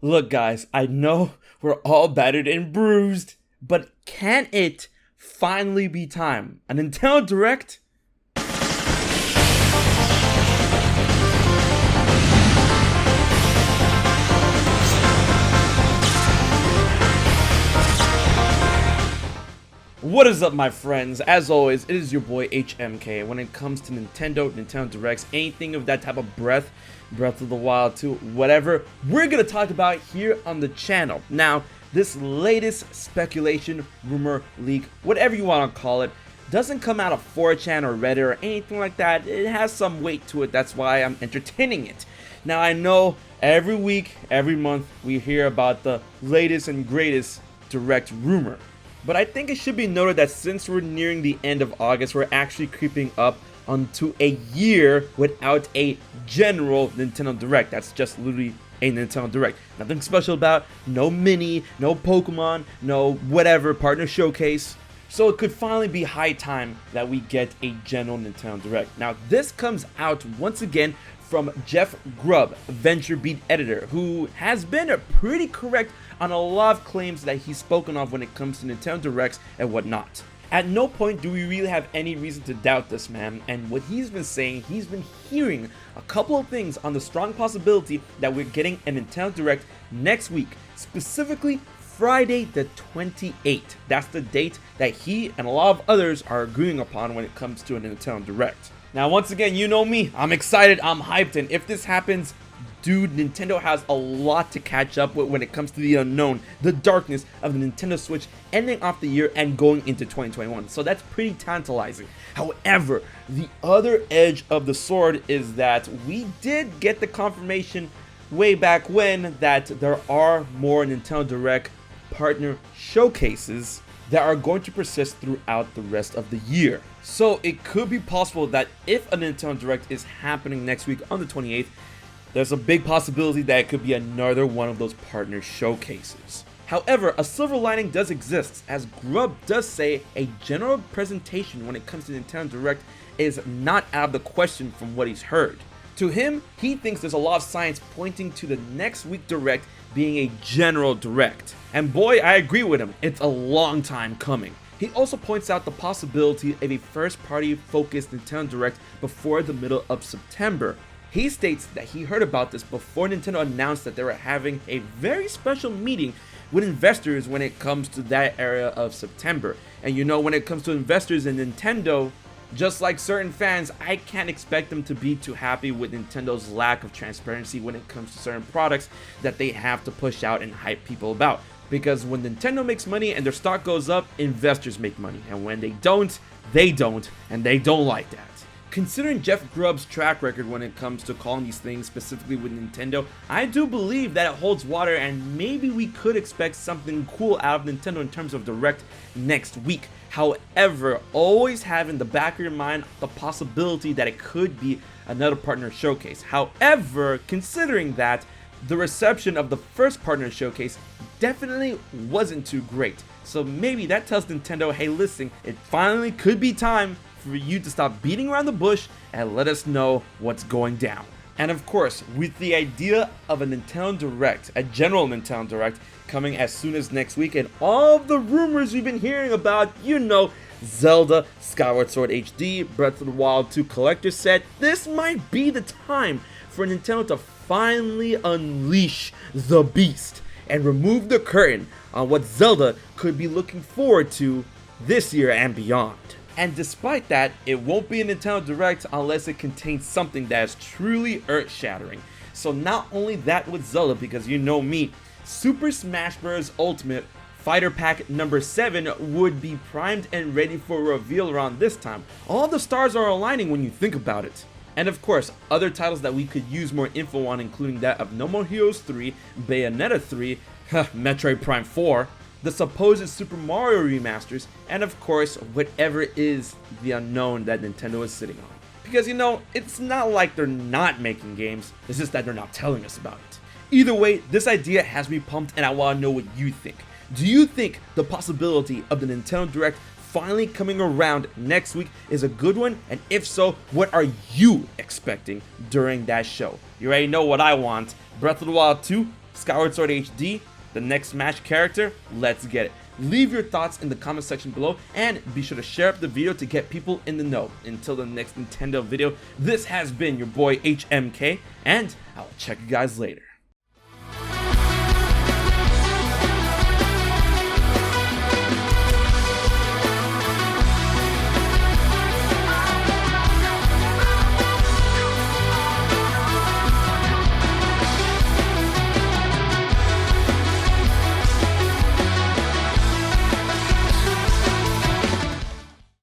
Look, guys, I know we're all battered and bruised, but can it finally be time? A Nintendo Direct? What is up, my friends? As always, it is your boy HMK. When it comes to Nintendo Directs, anything of that type of Breath of the Wild 2, whatever, we're gonna talk about here on the channel. Now, this latest speculation, rumor, leak, whatever you want to call it, doesn't come out of 4chan or Reddit or anything like that. It has some weight to it. That's why I'm entertaining it. Now, I know every week, every month, we hear about the latest and greatest Direct rumor. But I think it should be noted that since we're nearing the end of August, we're actually creeping up onto a year without a general Nintendo Direct. That's just literally a Nintendo Direct. Nothing special about, no mini, no Pokemon, no whatever, partner showcase. So it could finally be high time that we get a general Nintendo Direct. Now this comes out once again from Jeff Grubb, VentureBeat editor, who has been pretty correct on a lot of claims that he's spoken of when it comes to Nintendo Directs and whatnot. At no point do we really have any reason to doubt this man, and what he's been saying, he's been hearing a couple of things on the strong possibility that we're getting a Nintendo Direct next week, specifically Friday the 28th. That's the date that he and a lot of others are agreeing upon when it comes to a Nintendo Direct. Now, once again, you know me, I'm excited, I'm hyped, and if this happens, dude, Nintendo has a lot to catch up with when it comes to the unknown, the darkness of the Nintendo Switch ending off the year and going into 2021. So that's pretty tantalizing. However, the other edge of the sword is that we did get the confirmation way back when that there are more Nintendo Direct partner showcases that are going to persist throughout the rest of the year. So it could be possible that if a Nintendo Direct is happening next week on the 28th, there's a big possibility that it could be another one of those partner showcases. However, a silver lining does exist, as Grubb does say a general presentation when it comes to Nintendo Direct is not out of the question from what he's heard. To him, he thinks there's a lot of science pointing to the next week Direct being a general Direct. And boy, I agree with him, it's a long time coming. He also points out the possibility of a first-party focused Nintendo Direct before the middle of September. He states that he heard about this before Nintendo announced that they were having a very special meeting with investors when it comes to that area of September. And you know, when it comes to investors in Nintendo, just like certain fans, I can't expect them to be too happy with Nintendo's lack of transparency when it comes to certain products that they have to push out and hype people about. Because when Nintendo makes money and their stock goes up, investors make money. And when they don't, and they don't like that. Considering Jeff Grubb's track record when it comes to calling these things, specifically with Nintendo, I do believe that it holds water and maybe we could expect something cool out of Nintendo in terms of Direct next week. However, always have in the back of your mind the possibility that it could be another partner showcase. However, considering that, the reception of the first partner showcase definitely wasn't too great. So maybe that tells Nintendo, hey listen, it finally could be time for you to stop beating around the bush and let us know what's going down. And of course, with the idea of a Nintendo Direct, a general Nintendo Direct, coming as soon as next week, and all of the rumors we've been hearing about, you know, Zelda, Skyward Sword HD, Breath of the Wild 2 Collector Set, this might be the time for Nintendo to finally unleash the beast and remove the curtain on what Zelda could be looking forward to this year and beyond. And despite that, it won't be a Nintendo Direct unless it contains something that is truly earth-shattering. So not only that with Zelda, because you know me, Super Smash Bros. Ultimate Fighter Pack number 7 would be primed and ready for reveal around this time. All the stars are aligning when you think about it. And of course, other titles that we could use more info on, including that of No More Heroes 3, Bayonetta 3, Metroid Prime 4, the supposed Super Mario remasters, and of course, whatever is the unknown that Nintendo is sitting on. Because you know, it's not like they're not making games, it's just that they're not telling us about it. Either way, this idea has me pumped and I want to know what you think. Do you think the possibility of the Nintendo Direct finally coming around next week is a good one? And if so, what are you expecting during that show? You already know what I want. Breath of the Wild 2 Skyward Sword HD, the next Smash character? Let's get it. Leave your thoughts in the comment section below, and be sure to share up the video to get people in the know. Until the next Nintendo video, this has been your boy HMK, and I'll check you guys later.